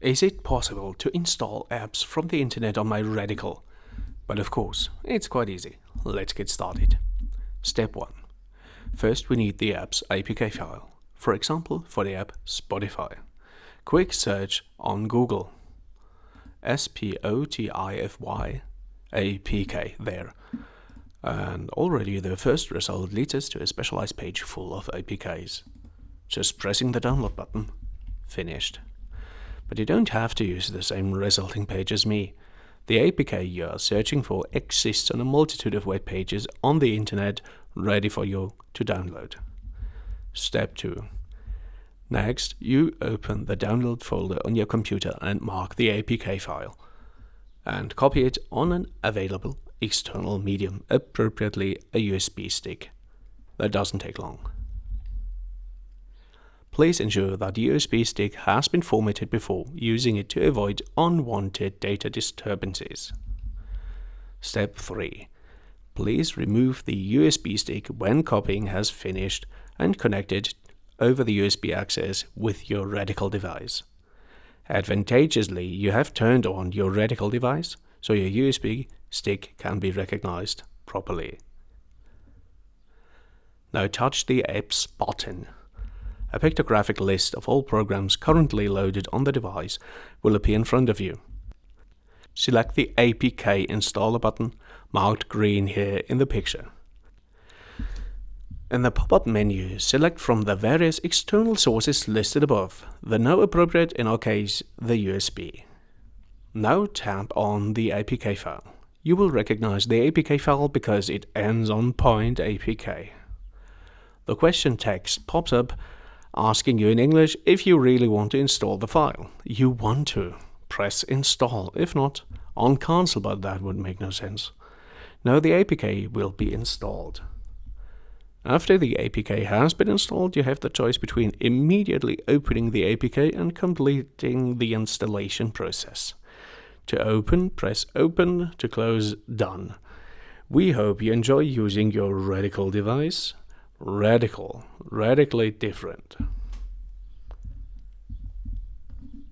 Is it possible to install apps from the internet on my Radical? But of course, it's quite easy. Let's get started. Step 1. First we need the app's APK file. For example, for the app Spotify. Quick search on Google. Spotify APK there. And already the first result leads us to a specialized page full of APKs. Just pressing the download button. Finished. But you don't have to use the same resulting page as me. The APK you are searching for exists on a multitude of web pages on the internet ready for you to download. Step 2. Next, you open the download folder on your computer and mark the APK file and copy it on an available external medium, appropriately a USB stick. That doesn't take long. Please ensure that the USB stick has been formatted before using it to avoid unwanted data disturbances. Step 3. Please remove the USB stick when copying has finished and connect it over the USB access with your Radical device. Advantageously, you have turned on your Radical device, so your USB stick can be recognized properly. Now touch the Apps button. A pictographic list of all programs currently loaded on the device will appear in front of you. Select the APK installer button, marked green here in the picture. In the pop-up menu, select from the various external sources listed above, the now appropriate, in our case, the USB. Now tap on the APK file. You will recognize the APK file because it ends on .apk. The question text pops up asking you in English if you really want to install the file. You want to. Press install. If not, on cancel, but that would make no sense. Now the APK will be installed. After the APK has been installed, you have the choice between immediately opening the APK and completing the installation process. To open, press open. To close, done. We hope you enjoy using your Radical device. Radical, radically different.